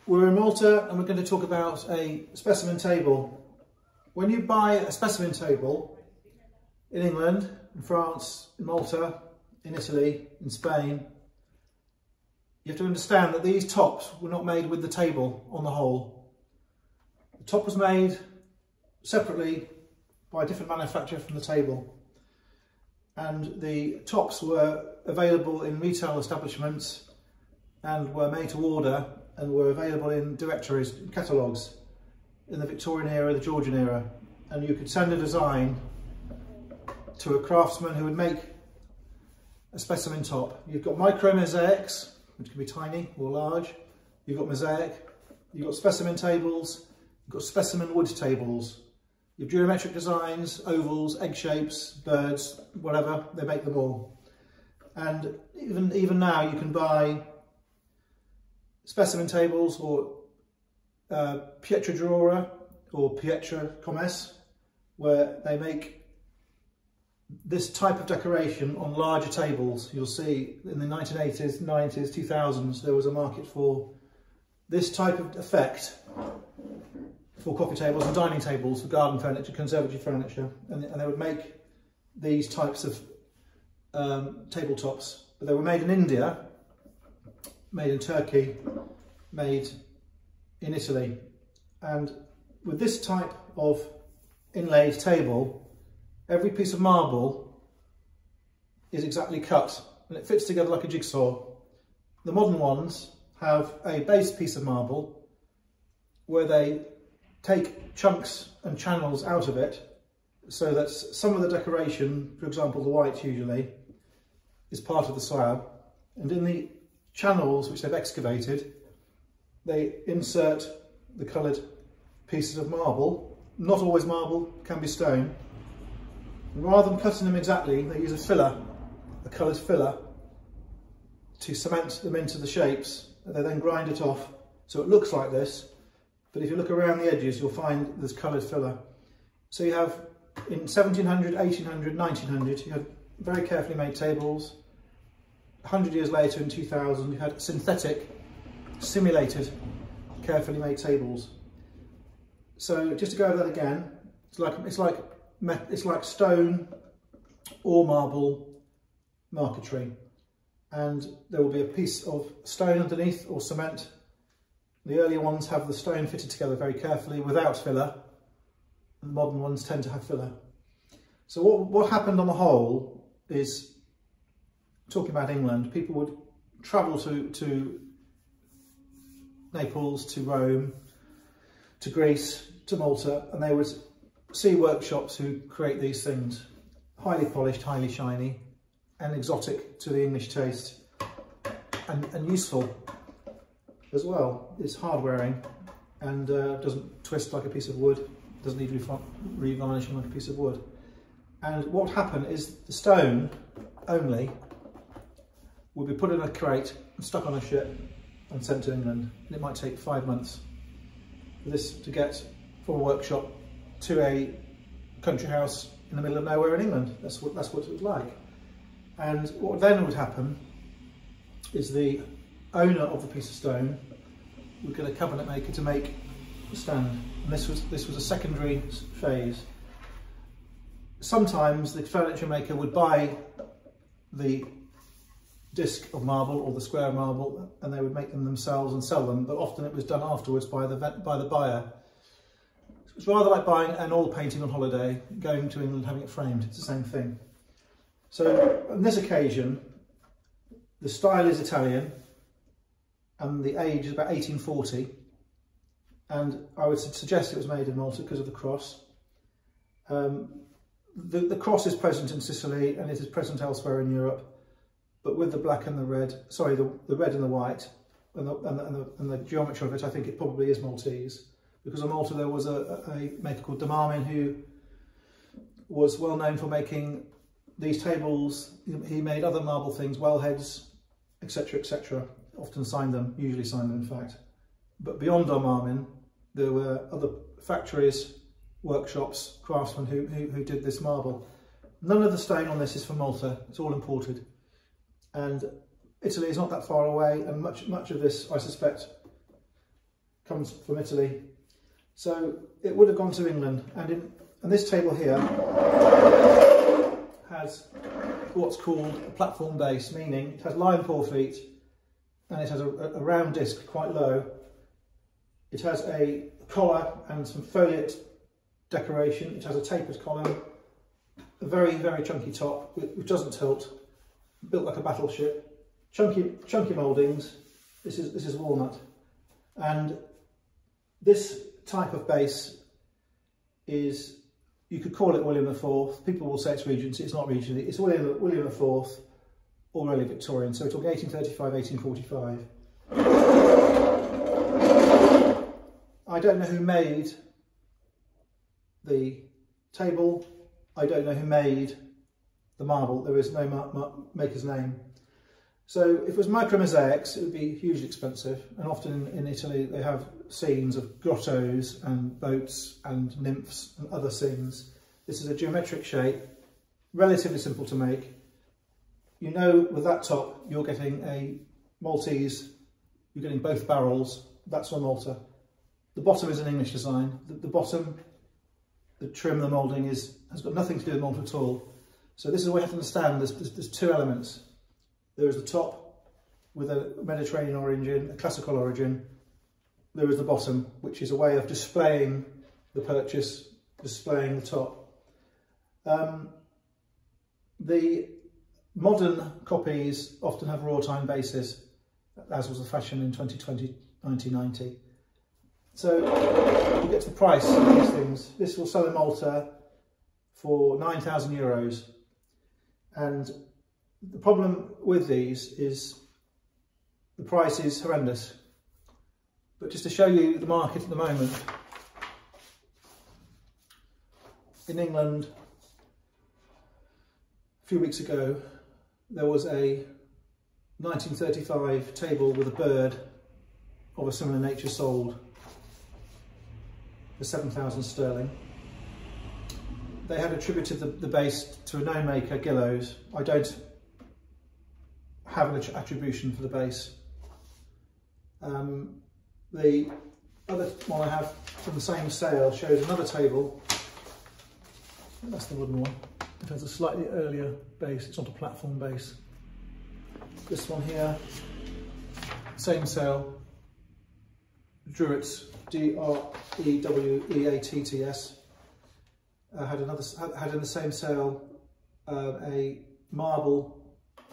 We're in Malta and we're going to talk about a specimen table. When you buy a specimen table in England, in France, in Malta, in Italy, in Spain, you have to understand that these tops were not made with the table on the whole. The top was made separately by a different manufacturer from the table. And the tops were available in retail establishments and were made to order and were available in directories, catalogues in the Victorian era, the Georgian era. And you could send a design to a craftsman who would make a specimen top. You've got micro mosaics, which can be tiny or large. You've got mosaic, you've got specimen tables, you've got specimen wood tables. You've geometric designs, ovals, egg shapes, birds, whatever, they make them all. And even now you can buy specimen tables or pietra dura or pietra commesse, where they make this type of decoration on larger tables. You'll see in the 1980s, 90s, 2000s, there was a market for this type of effect for coffee tables and dining tables, for garden furniture, conservatory furniture, and they would make these types of tabletops. But they were made in India, made in Turkey, made in Italy. And with this type of inlaid table, every piece of marble is exactly cut and it fits together like a jigsaw. The modern ones have a base piece of marble where they take chunks and channels out of it so that some of the decoration, for example the white usually, is part of the slab, and in the channels which they've excavated they insert the coloured pieces of marble. Not always marble, can be stone. And rather than cutting them exactly, they use a filler, a coloured filler, to cement them into the shapes, and they then grind it off so it looks like this. But if you look around the edges, you'll find there's coloured filler. So you have, in 1700, 1800, 1900, you had very carefully made tables. 100 years later, in 2000, you had synthetic, simulated, carefully made tables. So just to go over that again, it's like stone or marble marquetry, and there will be a piece of stone underneath or cement. The earlier ones have the stone fitted together very carefully without filler, and the modern ones tend to have filler. So what happened on the whole is, talking about England, people would travel to Naples, to Rome, to Greece, to Malta, and they would see workshops who create these things, highly polished, highly shiny, and exotic to the English taste, and useful as well. It's hard wearing and doesn't twist like a piece of wood, doesn't need revarnishing like a piece of wood. And what would happen is the stone only would be put in a crate and stuck on a ship and sent to England, and it might take 5 months for this to get from a workshop to a country house in the middle of nowhere in England. That's what it was like. And what then would happen is the owner of the piece of stone would get a cabinet maker to make the stand, and this was a secondary phase. Sometimes the furniture maker would buy the disc of marble or the square of marble, and they would make them themselves and sell them, but often it was done afterwards by the buyer. It's rather like buying an oil painting on holiday, going to England, having it framed. It's the same thing. So on this occasion, the style is Italian, and the age is about 1840, and I would suggest it was made in Malta because of the cross. The cross is present in Sicily and it is present elsewhere in Europe, but with the black and the red, sorry, the red and the white, and the geometry of it, I think it probably is Maltese, because in Malta there was a maker called Darmanin who was well known for making these tables. He made other marble things, well heads, etc., etc. Often signed them, usually signed them in fact. But beyond Darmanin, there were other factories, workshops, craftsmen who did this marble. None of the stone on this is from Malta, it's all imported. And Italy is not that far away, and much of this, I suspect, comes from Italy. So it would have gone to England, and this table here has what's called a platform base, meaning it has line 4 feet and it has a round disc quite low. It has a collar and some foliate decoration. It has a tapered column, a very, very chunky top which doesn't tilt, built like a battleship, chunky mouldings. This is walnut, and this type of base is, you could call it William IV. People will say it's Regency. It's not Regency. It's William IV or early Victorian. So we're talking 1835, 1845. I don't know who made the table. I don't know who made the marble. There is no maker's name. So if it was micromosaics, it would be hugely expensive. And often in Italy, they have scenes of grottos and boats and nymphs and other scenes. This is a geometric shape, relatively simple to make. You know, with that top, you're getting a Maltese, you're getting both barrels. That's from Malta. The bottom is an English design. The bottom, the trim, the moulding has got nothing to do with Malta at all. So this is what you have to understand. There's two elements. There is the top with a Mediterranean origin, a classical origin. There is the bottom, which is a way of displaying the purchase, displaying the top. The modern copies often have raw time bases, as was the fashion in 2020, 1990. So you get to the price of these things. This will sell in Malta for €9,000, and the problem with these is the price is horrendous. But just to show you the market at the moment, in England, a few weeks ago, there was a 1935 table with a bird of a similar nature sold for £7,000. They had attributed the base to a known maker, Gillows. I don't have an attribution for the base. The other one I have from the same sale shows another table. That's the wooden one. It has a slightly earlier base. It's not a platform base. This one here, same sale. Druitt's, D-R-E-W-E-A-T-T-S. Had in the same sale a marble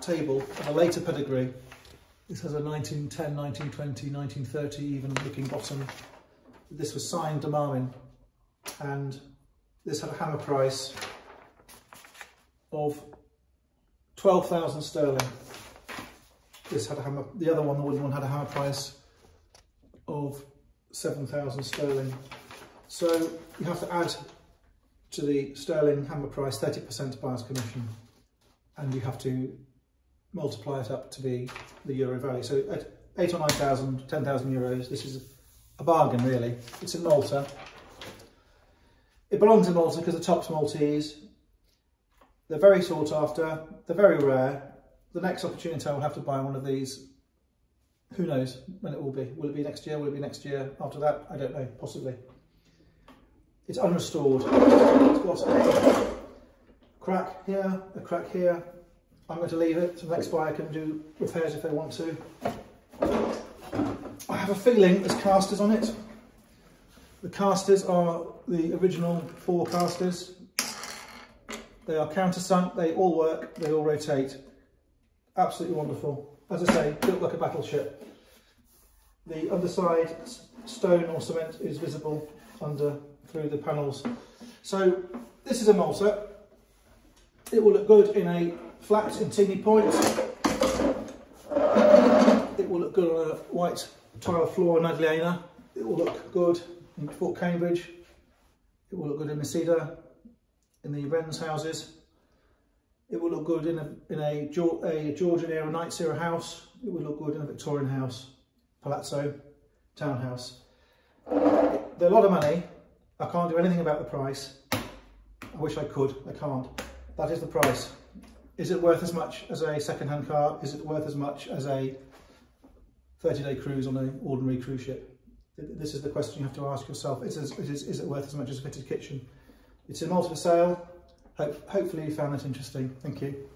table of a later pedigree. This has a 1910, 1920, 1930 even looking bottom. This was signed Darmanin, and this had a hammer price of £12,000. This had a hammer, the other one, the wooden one, had a hammer price of £7,000. So you have to add to the sterling hammer price 30% buyer's commission, and you have to multiply it up to be the euro value. So at 8 or 9,000, 10,000 euros, this is a bargain really. It's in Malta. It belongs in Malta because the top's Maltese. They're very sought after, they're very rare. The next opportunity I will have to buy one of these. Who knows when it will be? Will it be next year? Will it be next year after that? I don't know, possibly. It's unrestored. It's got a crack here, a crack here. I'm going to leave it so the next buyer can do repairs if they want to. I have a feeling there's casters on it. The casters are the original 4 casters. They are countersunk, they all work, they all rotate. Absolutely wonderful. As I say, built like a battleship. The underside stone or cement is visible through the panels. So this is a Malta. It will look good in a flat in teeny point. It will look good on a white tile floor in Adliana. It will look good in Fort Cambridge. It will look good in Mesida, in the Wren's houses. It will look good in a Georgian era, Knights era house. It will look good in a Victorian house, palazzo, townhouse. They're a lot of money. I can't do anything about the price. I wish I could, I can't. That is the price. Is it worth as much as a second-hand car? Is it worth as much as a 30-day cruise on an ordinary cruise ship? this is the question you have to ask yourself. Is it worth as much as a fitted kitchen? It's in Malta for sale. Hopefully you found that interesting. Thank you.